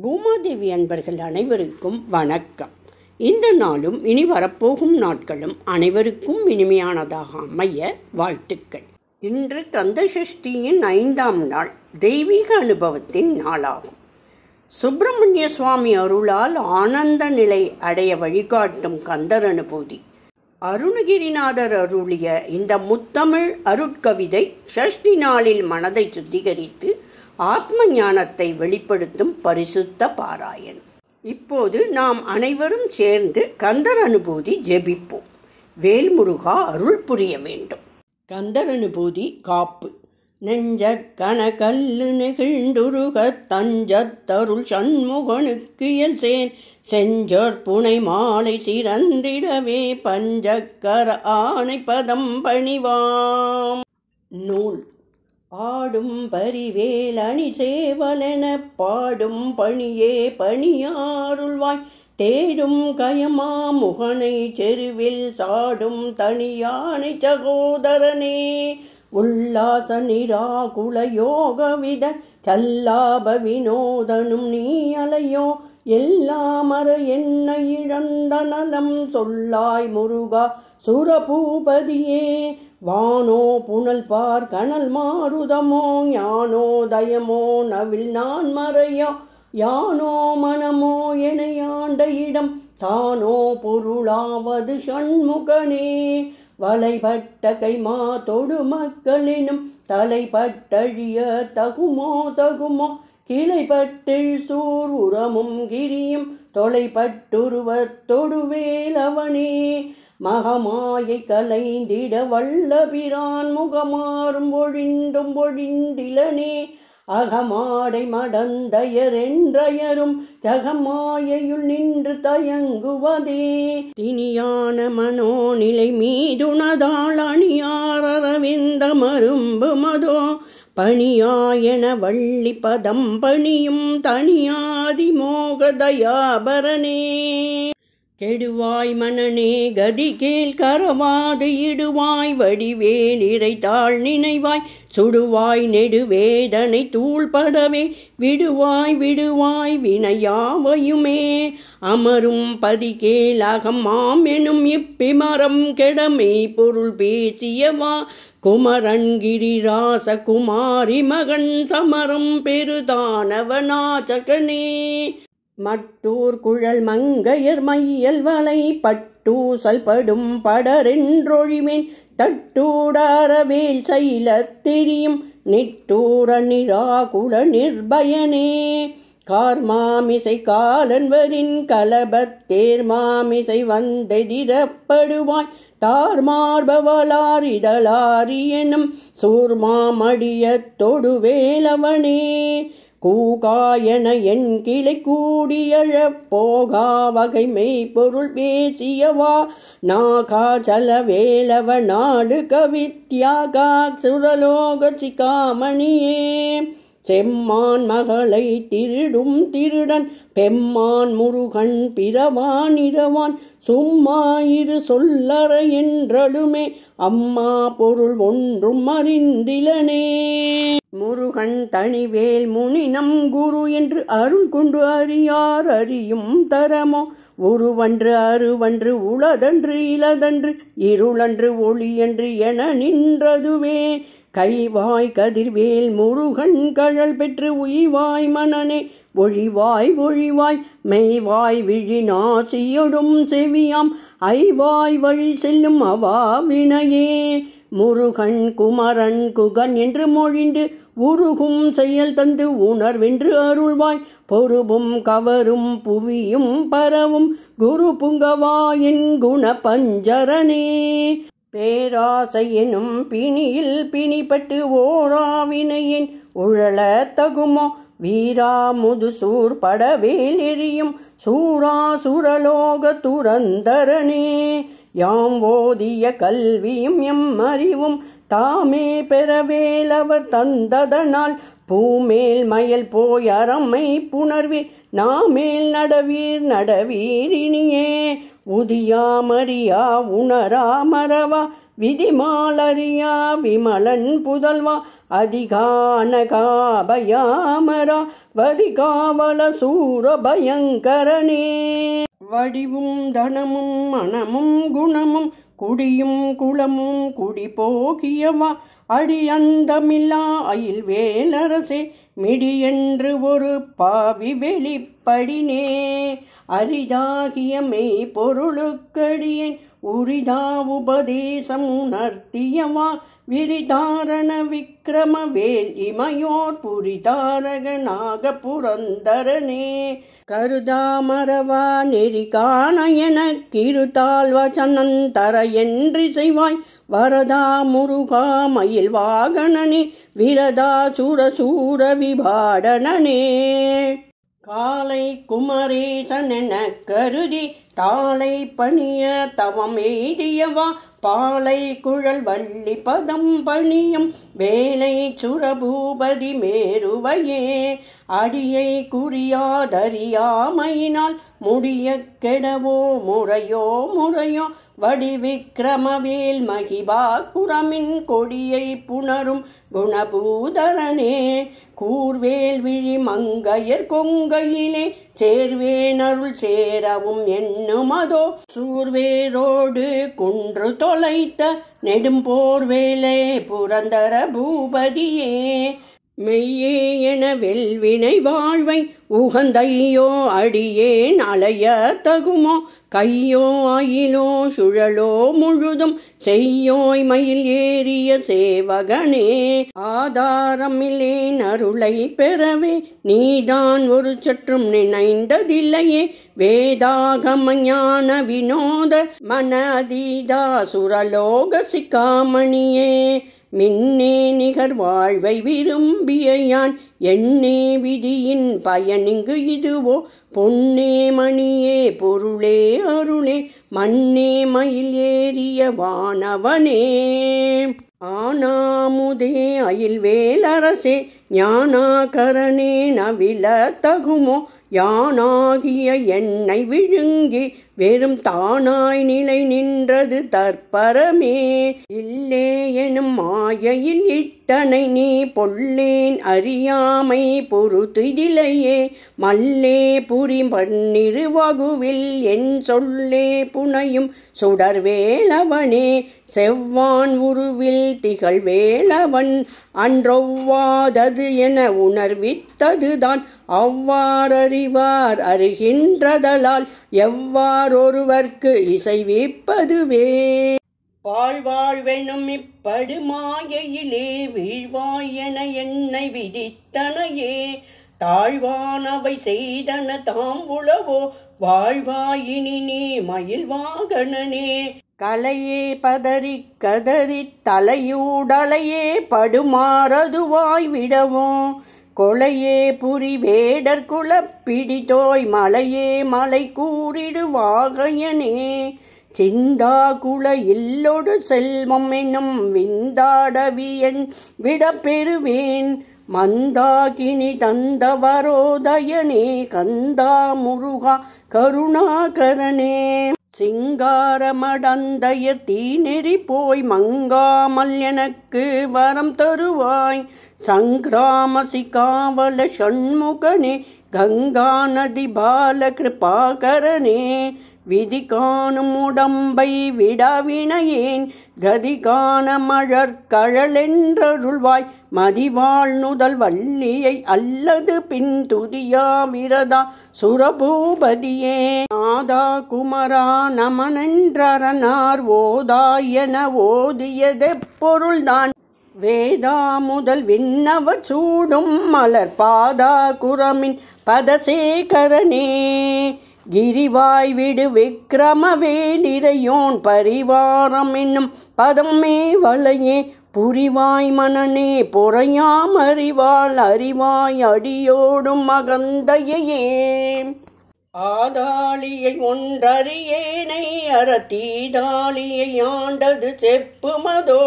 பூமாதேவி அன்பர்கள் அனைவருக்கும் வணக்கம். இந்த நாளும் இனி வரப்போகும் நாட்களும் அனைவருக்கும் இனிமையானதாக அமைய வாழ்த்துக்கள். இன்று கந்த சஷ்டியின் 5ஆம் நாள், தெய்வீக அனுபவத்தின் நாளாகும். சுப்பிரமணிய சுவாமி அருளால் ஆனந்த நிலை அடைய வழிகாட்டும் கந்தர் அனுபூதி. அருணகிரிநாதர் அருளிய இந்த முத்தமிழ் அருட்கவிதை சஷ்டி நாளில் மனதை சுத்திகரித்து ஆத்ம ஞானத்தை வெளிப்படுத்தும் பரிசுத்த பாராயணம். இப்போது நாம் அனைவரும் சேர்ந்து கந்தர் அனுபூதி ஜெபிப்போம். வேல்முருகா அருள் புரிய வேண்டும். கந்தர் அனுபூதி காப்பு. நெஞ்ச கனகல்லு நெகிழ்ந்துருக தஞ்சத்தருள் சண்முகனுக்கு இயல்சேன் செஞ்சோர் புனை மாலை சிறந்திடவே பஞ்சக்கர ஆணை பதம் பணிவாம். நூல் ஆடும் பரிவேல் அணி சேவலென பாடும் பணியே பணியாருள்வாய் தேடும் கயமா முகனை செருவில் சாடும் தனியானை சகோதரனே உல்லாச நிராகுல யோகவித சல்லாப வினோதனும் நீ அலையோ எல்லாமற என்ன இழந்த நலம் சொல்லாய் முருகா சுரபூபதியே வானோ புனல் பார் கனல் மாருதமோ ஞானோதயமோ நவில் நான் மறையோ யானோ மனமோ எனையாண்ட இடம் தானோ பொருளாவது சண்முகனே வலைபட்ட கைமா தொடு மக்களினும் தலைப்பட்டழிய தகுமோ கிளைப்பட்டில் சூர் உரமும் கிரியும் தொலைப்பட்டுருவத் தொடுவேலவனே மகமாயை கலைந்திட வல்ல பிரான் முகமாறும் பொழிந்திலனே அகமாடை மடந்தயர் என்றயரும் ஜகமாயையுள் நின்று தயங்குவதே தினியான மனோநிலை மீதுனதாள் அணியாரவிந்த மரும்பு மதோ பணியாயன வள்ளி பதம் பணியும் தனியாதி மோகதயாபரனே கெடுவாய் மனனே கதி கேள் கரவாது இடுவாய் வடிவேல் இறைத்தாள் நினைவாய் சுடுவாய் நெடுவேதனை தூள்படவே விடுவாய் வினையாவையுமே அமரும் பதிகேல் அகமாம் எனும் இப்பிமரம் கெடமை பொருள் பேசியவா குமரன் கிரிராச குமாரி மகன் சமரம் பெருதானவனாசகனே மட்டூர் குழல் மங்கையர் மையல் வலை பட்டூசல் படும் படரென்றொழிவேன் தட்டூடாரவேல் சைலத் தெரியும் நிட்டூர நிராகுல நிர்பயனே கார்மாமிசை காலன்வரின் கலபத் தேர்மாமிசை வந்தெதிரப்படுவாய் தார்மார்பவளார் இதழாரி எனும் சூர்மாமடியத் தொடுவேலவனே கூகாயன என் கிளை கூடியழப் போகா வகை மெய்ப்பொருள் பேசியவா நாகா சலவேலவ நாடு கவித்யாகா சுரலோக சிகாமணியே செம்மான் மகளை திருடும் திருடன் பெம்மான் முருகன் பிறவான் இரவான் சும்மா இரு சொல்லற என்றழுமே அம்மா பொருள் ஒன்றும் அறிந்திலனே முருகன் தனிவேல் முனினம் குரு என்று அருள் கொண்டு அறியார் அறியும் தரமோ உருவன்று அருவன்று உளதன்று இலதன்று இருளன்று ஒளியன்று என நின்றதுவே கைவாய் கதிர்வேல் முருகன் கழல் பெற்று உய்வாய் மனனே ஒழிவாய் மெய்வாய் விழி நாசியொடும் செவியாம் ஐவாய் வழி செல்லும் அவா வினையே முருகன் குமரன் குகன் என்று மொழிந்து உருகும் செயல் தந்து உணர்வென்று அருள்வாய் பொறுப்பும் கவரும் புவியும் பரவும் குரு புங்கவா என் குண பஞ்சரனே பேராசை எனும் பிணியில் பிணிப்பட்டு ஓராவினையின் உழல தகுமோ வீரா முதுசூர் படவேல் எரியும் சூரா சுரலோக துரந்தரனே யாம் ஓதிய கல்வியும் எம் அறிவும் தாமே பெறவேலவர் தந்ததனால் பூமேல் மயல் போய் அறமை புணர்வீர் நாமேல் நடவீர் இனியே உதியா மரியா உணரா மறவா விதிமாலறியா விமலன் புதல்வா அதிகானகாபயாமரா வதிகாவல சூர பயங்கரனே. வடிவும் தனமும் மனமும் குணமும் குடியும் குளமும் குடி போகியவா அடியந்தமில்லா அயில் வேலரசே மிடியென்று ஒரு பாவி வெளிப்படினே. அரிதாகிய மெய் பொருளுக்கடியேன் உரிதா உபதேசம் உணர்த்தியவா விரிதாரண விக்கிரம வேல் இமையோர் புரிதாரக நாக புரந்தரனே. கருதாமரவா நெறி காண எனக்கிருத்தால் வசனந்தர என்று செய்வாய் வரதா முருகா மயில் வாகனனே விரதா சுரசூர விபாடனே. காலை குமரேசனென கருதி தாளை பணிய தவம் எய்தியவா பாலை குழல் வள்ளி பதம் பணியும் வேலை சுரபூபதி மேருவையே. அடியை குறியாதறியாமையினால் முடிய கெடவோ முறையோ முறையோ வடிவிக்கிரமவேல் மகிபாக்குரமின் கொடியை புணரும் குணபூதரனே. கூர்வேல் விழி மங்கையர் கொங்கையிலே சேர்வேனருள் சேரவும் எண்ணுமதோ சூர்வேரோடு குன்று தொலைத்த நெடும்போர்வேலே புரந்தர பூபதியே. மெய்யே என வெல்வினை வாழ்வை உகந்தையோ அடியேன் அலைய தகுமோ கையோ அயிலோ சுழலோ முழுதும் செய்யோய் மயில் ஏறிய சேவகனே. ஆதாரமில்லேன் அருளை பெறவே நீதான் ஒரு சற்றும் நினைந்ததில்லையே வேதாகம ஞான வினோத மன அதீதா சுரலோக சிக்காமணியே. மின்னே நிகர் வாழ்வை விரும்பிய யான் எண்ணே விதியின் பயனிங்கு இதுவோ பொன்னே மணியே பொருளே அருளே மண்ணே மயில் ஏறிய வானவனே. ஆனாமுதே அயில் வேலரசே ஞானாகரனே நவில தகுமோ யானாகிய என்னை விழுங்கி வெறும் தானாய் நிலை நின்றது தற்பரமே. இல்லே எனும் மாயையில் இட்டனை நீ பொல்லேன் அறியாமை பொறுத்திதிலையே மல்லே புரி பன்னிரு வகுவில் என் சொல்லே புனையும் சுடர்வேலவனே. செவ்வான் உருவில் திகழ் வேலவன் அன்றொவ்வாதது என உணர்வித்ததுதான் அவ்வாறறிவார் அறிகின்றதலால் எவ்வாறொருவர்க்கு இசைவிப்பதுவே. வாழ்வாழ்வெனும் இப்படு மாயையிலே வீழ்வாய் என என்னை விதித்தனையே தாழ்வானவை செய்தன தாம் உளவோ வாழ்வாயினி நீ மயில் வாகனனே. கலையே பதறி கதறி தலையூடலையே படுமாறதுவாய் விடவோ கொலையே புரி வேடர் குலப்பிடிதோய் மலையே மலை கூறிடு வாகையனே. சிந்தா குல இல்லொடு செல்வம் என்னும் விந்தாடவியன் விட பெறுவேன் மந்தாகினி தந்தவரோதயனே கந்தா முருகா கருணாகரனே. சிங்காரமடந்தைய தீநெறி போய் மங்காமல் எனக்கு வரம் தருவாய் சங்கிராம சிகாவல ஷண்முகனே கங்கா நதி பால கிருபாகரனே. விதி காணும் உடம்பை விடாவினையேன் கதி காண மழற்கழலென்றருள்வாய் மதிவாழ் நுதல் வள்ளியை அல்லது பின் துதியா விரதா சுரபூபதியே. நாதா குமரா நமனென்றரனார் ஓதாயன ஓதியதெப்பொருள்தான் வேதா முதல் விண்ணவ சூடும் மலர் பாதா குரமின் பதசேகரனே. கிரிவாய் விடு விக்கிரமவேலிரையோன் பரிவாரம் என்னும் பதமே வளையே புரிவாய் மனனே பொறையாம் அறிவாள் அறிவாய் அடியோடும் மகந்தையே. ஆதாளியை ஒன்றறியேனை அறத்தீதாளியை ஆண்டது செப்புமதோ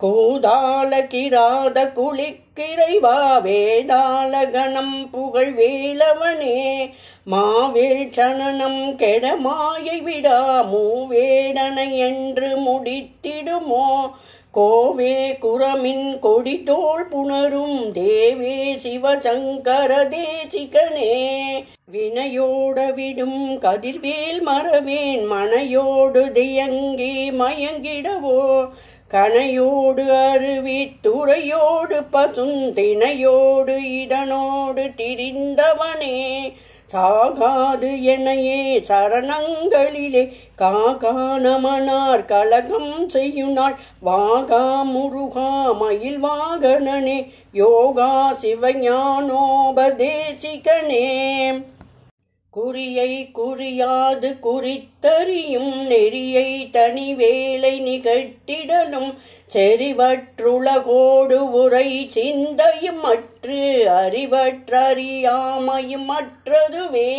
கூதாள கிராத குளிக்கிறைவா வேதாள கணம் புகழ் வேலவனே. மாவேள் சனனம் கெட மாயை விடா மூவேடனை என்று முடித்திடுமோ கோவே குரமின் கொடிதோள் புணரும் தேவே சிவசங்கர தேசிகனே வினையோட விடும் கதிர்வேல் மறவேன் மனையோடு தியங்கி மயங்கிடவோ கனையோடு அருவி துறையோடு பசுந்தினையோடு இதனோடு திரிந்தவனே சாகாது எனையே சரணங்களிலே காகா நமனார் கலகம் செய்யுநாள் வாகா முருகா மயில் வாகனனே யோகா சிவஞானோபதேசிகனே குறியை குறியாது குறித்தறியும் நெறியை தனி வேலை நிகழ்த்திடலும் செறிவற்றுலகோடு உரை சிந்தையும் அற்று அறிவற்றறியாமையும் அற்றதுவே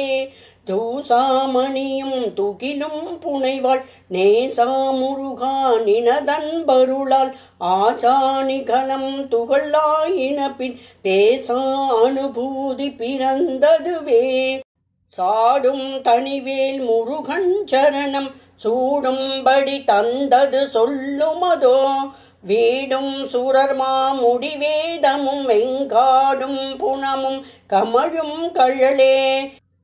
தூசாமணியும் துகிலும் புனைவாள் நேசா முருகா நினதன்பருளால் ஆசானிகலம் துகளாயின பின் பேசா அனுபூதி பிறந்ததுவே சாடும் தனிவேல் முருகன் சரணம் சூடும்படி தந்தது சொல்லுமதோ வீடும் சுரர்மா முடிவேதமும் வெங்காடும் புனமும் கமழும் கழலே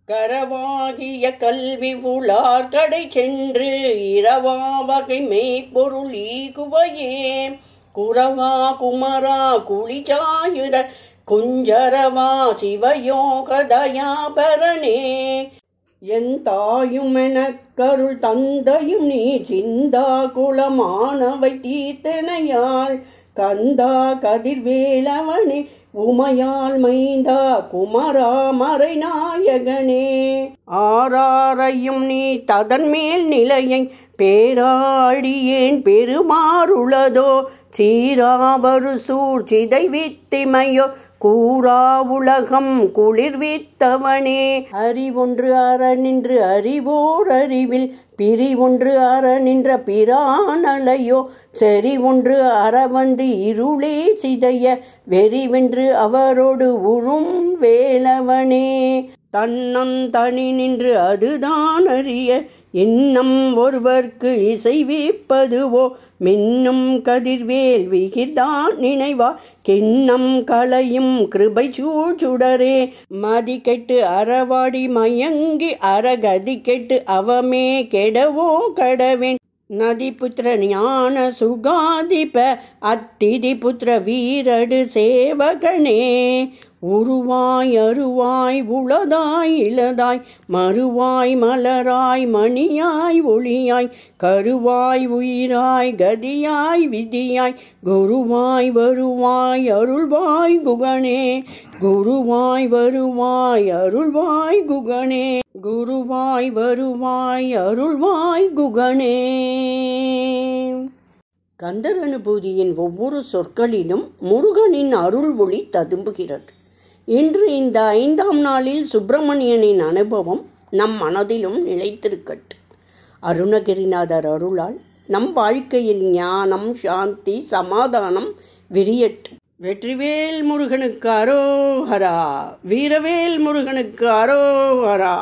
கரவாகிய கல்வி உளார் கடை சென்று இரவா வகை மெய்ப்பொருள் ஈகுவையே குரவா குமரா குளிச்சாயுத குஞ்சரவா சிவயோக தயாபரணே என் தாயும் எனக்கருள் தந்தையும் நீ சிந்தா குலமானவை தீர்த்தனையாள் கந்தா கதிர்வேலவனே உமையால் மைந்தா குமரா மறைநாயகனே ஆராரையும் நீ ததன்மேல் நிலையை பேராடியேன் பெருமாறுளதோ சீராவரு சூழ்ச்சிதை வித்திமையோ கூறா உலகம் குளிர்வித்தவனே அறிவொன்று அற நின்று அறிவோர் அறிவில் பிரிவொன்று அற நின்ற பிரானலையோ செறி ஒன்று அற வந்து இருளே சிதைய வெறிவென்று அவரோடு உறும் வேலவனே தன்னந்தனி நின்று அதுதான் அறிய இன்னம் ஒருவர்க்கு இசைவிப்பதுவோ மின்னும் கதிர்வேல் விகிர்தான் நினைவா கிண்ணம் களையும் கிருபை சூழ்சுடரே மதி கெட்டு அறவாடி மயங்கி அறகதி கெட்டு அவமே கெடவோ கடவேன் நதி புத்திர ஞான சுகாதிப அத்திதி புத்திர வீரடு சேவகனே உருவாய் அருவாய் உளதாய் இளதாய் மறுவாய் மலராய் மணியாய் ஒளியாய் கருவாய் உயிராய் கதியாய் விதியாய் குருவாய் வருவாய் அருள்வாய் குகனே குருவாய் வருவாய் அருள்வாய் குகனே குருவாய் வருவாய் அருள்வாய் குகனே. கந்தர் அனுபூதியின் ஒவ்வொரு சொற்களிலும் முருகனின் அருள் ஒளி ததும்புகிறது. இன்று இந்த 5ஆம் நாளில் சுப்பிரமணியனின் அனுபவம் நம் மனதிலும் நிலைத்திருக்கட்டு. அருணகிரிநாதர் அருளால் நம் வாழ்க்கையில் ஞானம், சாந்தி, சமாதானம் விரியட்டு. வெற்றிவேல் முருகனுக்கு அரோஹரா, வீரவேல் முருகனுக்கு அரோஹரா.